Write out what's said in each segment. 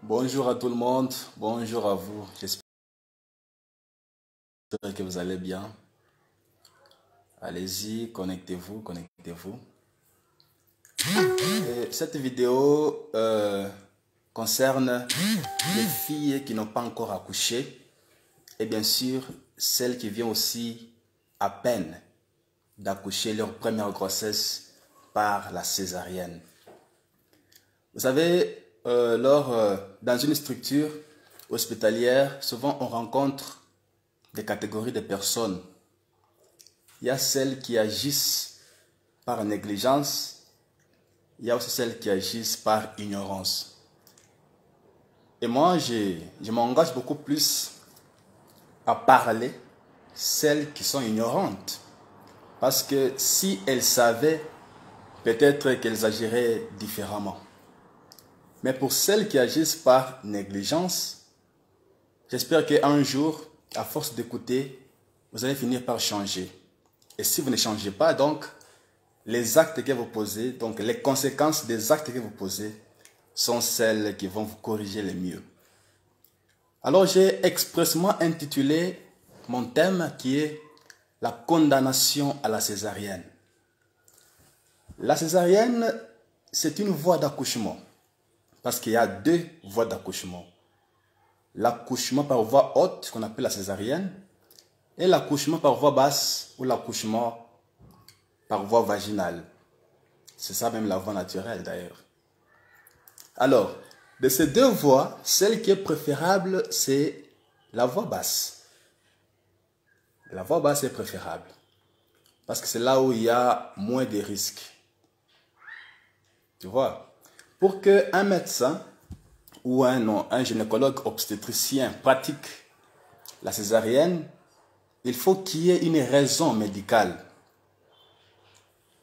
Bonjour à tout le monde, bonjour à vous. J'espère que vous allez bien. Allez-y, connectez-vous, connectez-vous. Et cette vidéo concerne les filles qui n'ont pas encore accouché et bien sûr celles qui viennent aussi à peine d'accoucher leur première grossesse par la césarienne. Vous savez, dans une structure hospitalière, souvent on rencontre des catégories de personnes. Il y a celles qui agissent par négligence, il y a aussi celles qui agissent par ignorance. Et moi, je m'engage beaucoup plus à parler celles qui sont ignorantes. Parce que si elles savaient, peut-être qu'elles agiraient différemment. Mais pour celles qui agissent par négligence, j'espère qu'un jour, à force d'écouter, vous allez finir par changer. Et si vous ne changez pas, donc, les actes que vous posez, donc les conséquences des actes que vous posez, sont celles qui vont vous corriger le mieux. Alors j'ai expressément intitulé mon thème qui est la condamnation à la césarienne. La césarienne, c'est une voie d'accouchement. Parce qu'il y a deux voies d'accouchement. L'accouchement par voie haute, qu'on appelle la césarienne, et l'accouchement par voie basse, ou l'accouchement par voie vaginale. C'est ça même la voie naturelle d'ailleurs. Alors, de ces deux voies, celle qui est préférable, c'est la voie basse. La voie basse est préférable. Parce que c'est là où il y a moins de risques. Tu vois? Pour qu'un médecin ou un gynécologue obstétricien pratique la césarienne, il faut qu'il y ait une raison médicale.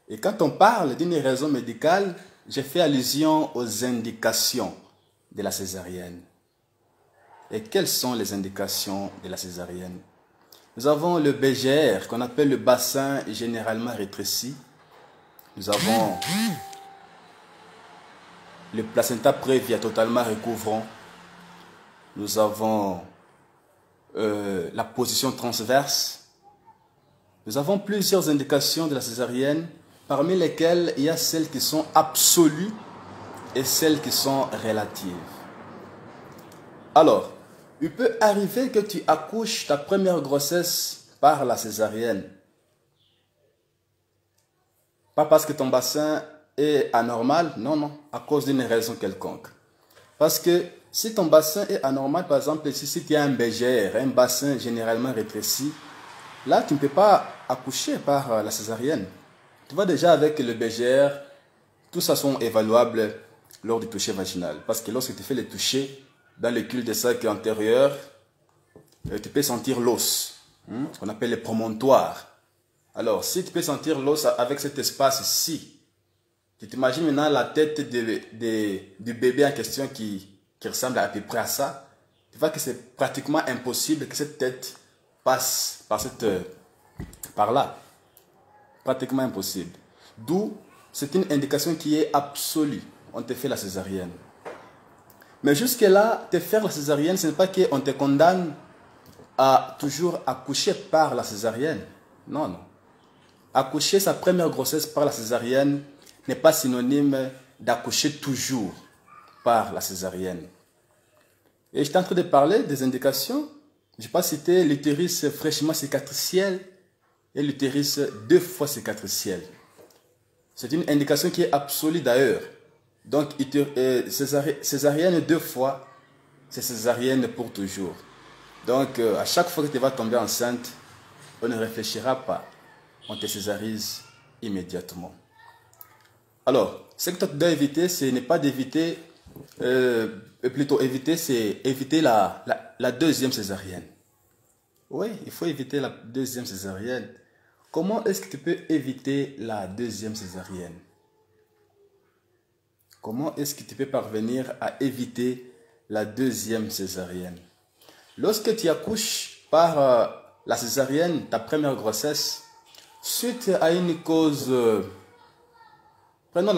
Et quand on parle d'une raison médicale, je fais allusion aux indications de la césarienne. Et quelles sont les indications de la césarienne? Nous avons le BGR, qu'on appelle le bassin généralement rétréci. Nous avons le placenta prévia totalement recouvrant. Nous avons la position transverse. Nous avons plusieurs indications de la césarienne, parmi lesquelles il y a celles qui sont absolues et celles qui sont relatives. Alors, il peut arriver que tu accouches ta première grossesse par la césarienne. Pas parce que ton bassin est anormal, non, non, à cause d'une raison quelconque. Parce que si ton bassin est anormal, par exemple, si tu as un BGR, un bassin généralement rétréci, là, tu ne peux pas accoucher par la césarienne. Tu vois déjà avec le BGR, tout ça sont évaluables lors du toucher vaginal. Parce que lorsque tu fais le toucher dans le cul-de-sac antérieur, tu peux sentir l'os, ce qu'on appelle les promontoires. Alors, si tu peux sentir l'os avec cet espace ici, tu t'imagines maintenant la tête du bébé en question qui ressemble à peu près à ça. Tu vois que c'est pratiquement impossible que cette tête passe par là. Pratiquement impossible. D'où, c'est une indication qui est absolue. On te fait la césarienne. Mais jusque-là, te faire la césarienne, ce n'est pas qu'on te condamne à toujours accoucher par la césarienne. Non, non. Accoucher sa première grossesse par la césarienne n'est pas synonyme d'accoucher toujours par la césarienne. Et j'étais en train de parler des indications. Je n'ai pas cité l'utérus fraîchement cicatriciel et l'utérus 2 fois cicatriciel. C'est une indication qui est absolue d'ailleurs. Donc, césarienne 2 fois, c'est césarienne pour toujours. Donc, à chaque fois que tu vas tomber enceinte, on ne réfléchira pas. On te césarise immédiatement. Alors, ce que tu dois éviter, ce n'est pas d'éviter, plutôt éviter, c'est éviter la deuxième césarienne. Oui, il faut éviter la deuxième césarienne. Comment est-ce que tu peux éviter la deuxième césarienne? Comment est-ce que tu peux parvenir à éviter la deuxième césarienne? Lorsque tu accouches par la césarienne, ta première grossesse, suite à une cause, prenons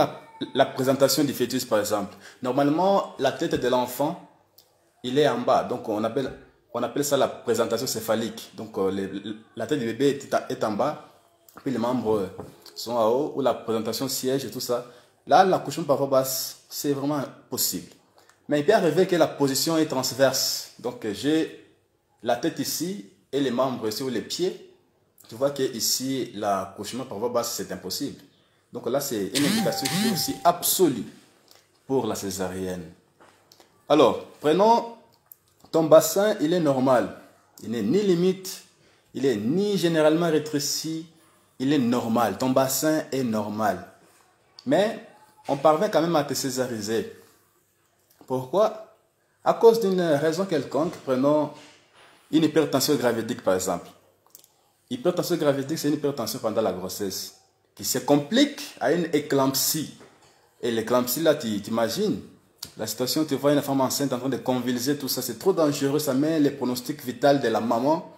la présentation du fœtus par exemple. Normalement, la tête de l'enfant il est en bas. Donc, on appelle ça la présentation céphalique. Donc, la tête du bébé est en bas, puis les membres sont en haut, ou la présentation siège et tout ça. Là, l'accouchement par voie basse, c'est vraiment possible. Mais il peut arriver que la position est transverse. Donc, j'ai la tête ici et les membres ici ou les pieds. Tu vois que ici, l'accouchement par voie basse, c'est impossible. Donc là, c'est une indication qui est aussi absolue pour la césarienne. Alors, prenons ton bassin, il est normal. Il n'est ni limite, il est ni généralement rétréci, il est normal. Ton bassin est normal. Mais on parvient quand même à te césariser. Pourquoi? À cause d'une raison quelconque. Prenons une hypertension gravidique par exemple. Hypertension gravidique, c'est une hypertension pendant la grossesse qui se complique à une éclampsie. Et l'éclampsie, là, tu t'imagines la situation, tu vois une femme enceinte en train de convulser, tout ça, c'est trop dangereux, ça met les pronostics vitaux de la maman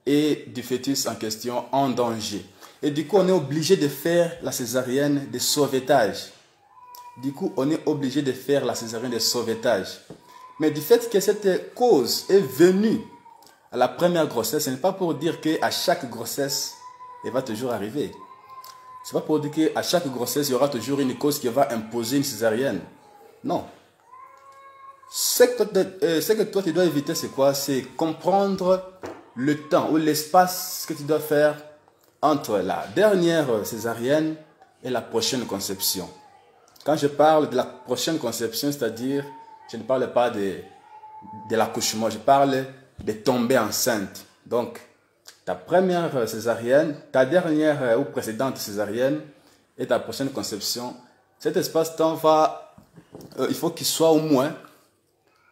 et du fœtus en question en danger. Et du coup, on est obligé de faire la césarienne de sauvetage. Du coup, on est obligé de faire la césarienne de sauvetage. Mais du fait que cette cause est venue à la première grossesse, ce n'est pas pour dire qu'à chaque grossesse, elle va toujours arriver. Ce n'est pas pour dire qu'à chaque grossesse, il y aura toujours une cause qui va imposer une césarienne. Non. Ce que toi, tu dois éviter, c'est quoi? C'est comprendre le temps ou l'espace que tu dois faire entre la dernière césarienne et la prochaine conception. Quand je parle de la prochaine conception, c'est-à-dire, je ne parle pas de l'accouchement, je parle de tomber enceinte. Donc, ta première césarienne, ta dernière ou précédente césarienne et ta prochaine conception, cet espace-temps il faut qu'il soit au moins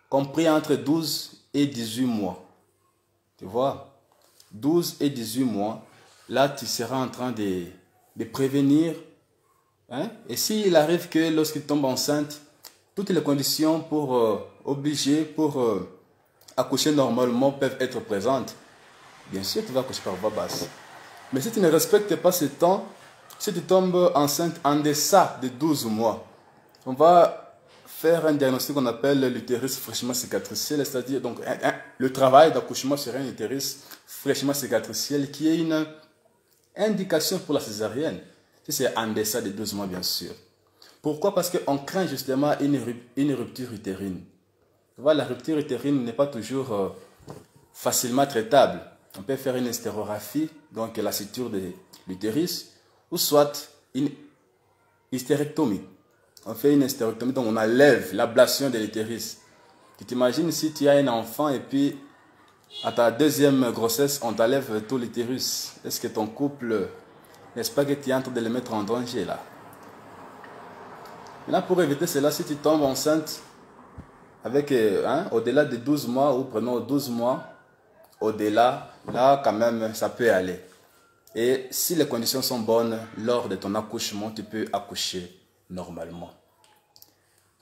compris entre 12 et 18 mois. Tu vois, 12 et 18 mois, là tu seras en train de prévenir. Hein? Et s'il arrive que lorsqu'il tombe enceinte, toutes les conditions pour accoucher normalement peuvent être présentes, bien sûr tu vas accoucher par voie basse. Mais si tu ne respectes pas ce temps, si tu tombes enceinte en deçà de 12 mois, on va faire un diagnostic qu'on appelle l'utérus fraîchement cicatriciel, c'est-à-dire donc le travail d'accouchement sur un utérus fraîchement cicatriciel qui est une indication pour la césarienne. Si c'est en deçà de 12 mois, bien sûr. Pourquoi? Parce qu'on craint justement une rupture utérine. Tu vois, la rupture utérine n'est pas toujours facilement traitable. On peut faire une hystérographie, donc la suture de l'utérus, ou soit une hystérectomie. On fait une hystérectomie, donc on enlève l'ablation de l'utérus. Tu t'imagines si tu as un enfant et puis à ta deuxième grossesse, on t'enlève tout l'utérus. Est-ce que ton couple, n'est-ce pas que tu es en train de le mettre en danger là? Maintenant, pour éviter cela, si tu tombes enceinte avec au-delà de 12 mois, ou prenons 12 mois, au-delà, là quand même ça peut aller. Et si les conditions sont bonnes, lors de ton accouchement, tu peux accoucher normalement.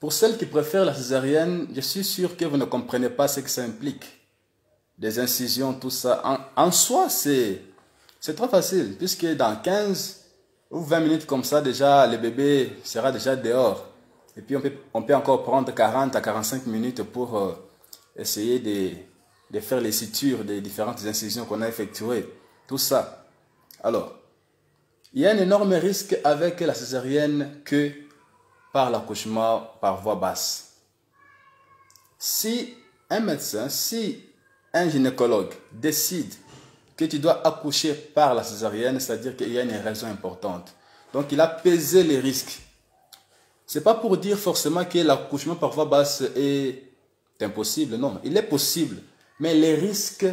Pour celles qui préfèrent la césarienne, je suis sûr que vous ne comprenez pas ce que ça implique. Des incisions, tout ça. En soi, c'est très facile, puisque dans 15 ou 20 minutes comme ça, déjà, le bébé sera déjà dehors. Et puis, on peut encore prendre 40 à 45 minutes pour essayer de faire les sutures des différentes incisions qu'on a effectuées. Tout ça. Alors, il y a un énorme risque avec la césarienne que par l'accouchement par voie basse. Si un médecin, si un gynécologue décide que tu dois accoucher par la césarienne, c'est-à-dire qu'il y a une raison importante. Donc, il a pesé les risques. Ce n'est pas pour dire forcément que l'accouchement par voie basse est impossible. Non, il est possible. Mais les risques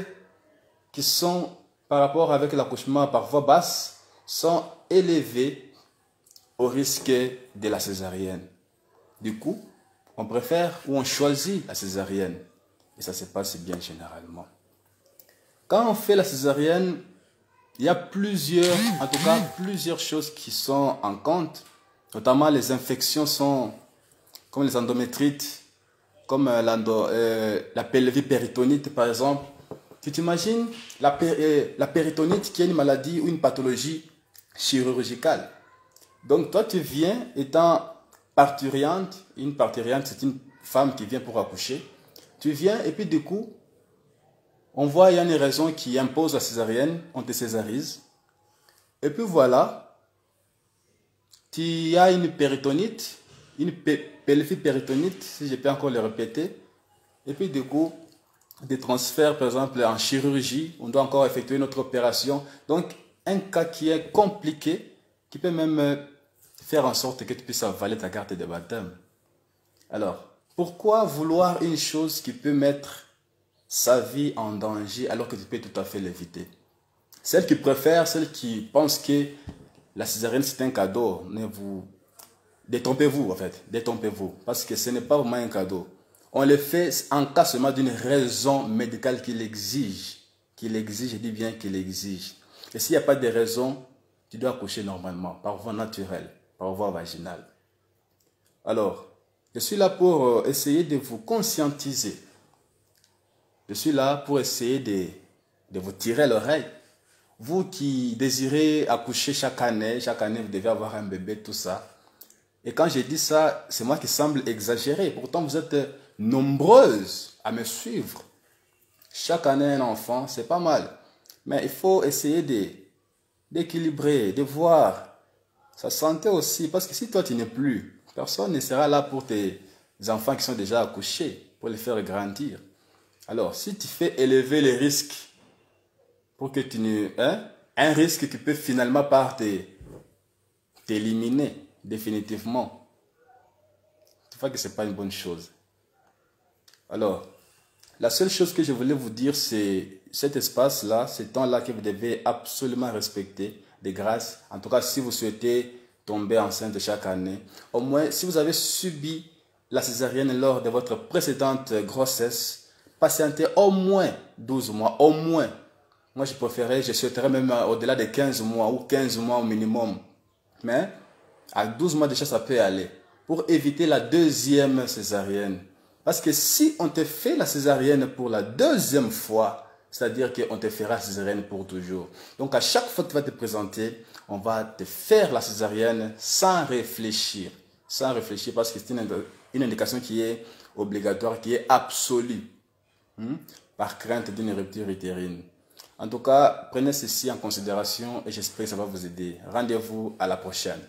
qui sont par rapport avec l'accouchement par voie basse sont élevés au risque de la césarienne. Du coup, on préfère ou on choisit la césarienne. Et ça se passe bien généralement. Quand on fait la césarienne, il y a plusieurs choses qui sont en compte. Notamment les infections sont comme les endométrites, comme la pelvipéritonite par exemple. Tu t'imagines la péritonite qui est une maladie ou une pathologie chirurgicale. Donc toi tu viens étant parturiente, une parturiente c'est une femme qui vient pour accoucher. Tu viens et puis du coup, on voit il y a une raison qui impose la césarienne, on te césarise. Et puis voilà, tu as une péritonite, une pelvipéritonite, si je peux encore le répéter. Et puis du coup, des transferts, par exemple, en chirurgie, on doit encore effectuer notre opération. Donc, un cas qui est compliqué, qui peut même faire en sorte que tu puisses avaler ta carte de baptême. Alors, pourquoi vouloir une chose qui peut mettre sa vie en danger alors que tu peux tout à fait l'éviter? Celles qui préfèrent, celles qui pensent que la césarienne c'est un cadeau, détrompez-vous en fait, détrompez-vous, parce que ce n'est pas vraiment un cadeau. On le fait en cas seulement d'une raison médicale qui l'exige, je dis bien qu'il l'exige. Et s'il n'y a pas de raison, tu dois accoucher normalement, par voie naturelle, par voie vaginale. Alors, je suis là pour essayer de vous conscientiser. Je suis là pour essayer de vous tirer l'oreille. Vous qui désirez accoucher chaque année vous devez avoir un bébé, tout ça. Et quand je dis ça, c'est moi qui semble exagérer. Pourtant, vous êtes nombreuses à me suivre. Chaque année, un enfant, c'est pas mal. Mais il faut essayer d'équilibrer, de voir sa santé aussi. Parce que si toi, tu n'es plus, personne ne sera là pour tes enfants qui sont déjà accouchés, pour les faire grandir. Alors, si tu fais élever les risques pour que tu ne... un risque qui peut finalement par t'éliminer définitivement, tu vois que ce n'est pas une bonne chose. Alors, la seule chose que je voulais vous dire, c'est cet espace-là, ce temps-là que vous devez absolument respecter, de grâce. En tout cas, si vous souhaitez tomber enceinte chaque année, au moins, si vous avez subi la césarienne lors de votre précédente grossesse, patientez au moins 12 mois, au moins. Moi, je souhaiterais même au-delà de 15 mois ou 15 mois au minimum. Mais à 12 mois déjà, ça peut aller. Pour éviter la deuxième césarienne. Parce que si on te fait la césarienne pour la deuxième fois, c'est-à-dire qu'on te fera césarienne pour toujours. Donc à chaque fois que tu vas te présenter, on va te faire la césarienne sans réfléchir. Sans réfléchir parce que c'est une indication qui est obligatoire, qui est absolue. Par crainte d'une rupture utérine. En tout cas, prenez ceci en considération et j'espère que ça va vous aider. Rendez-vous à la prochaine.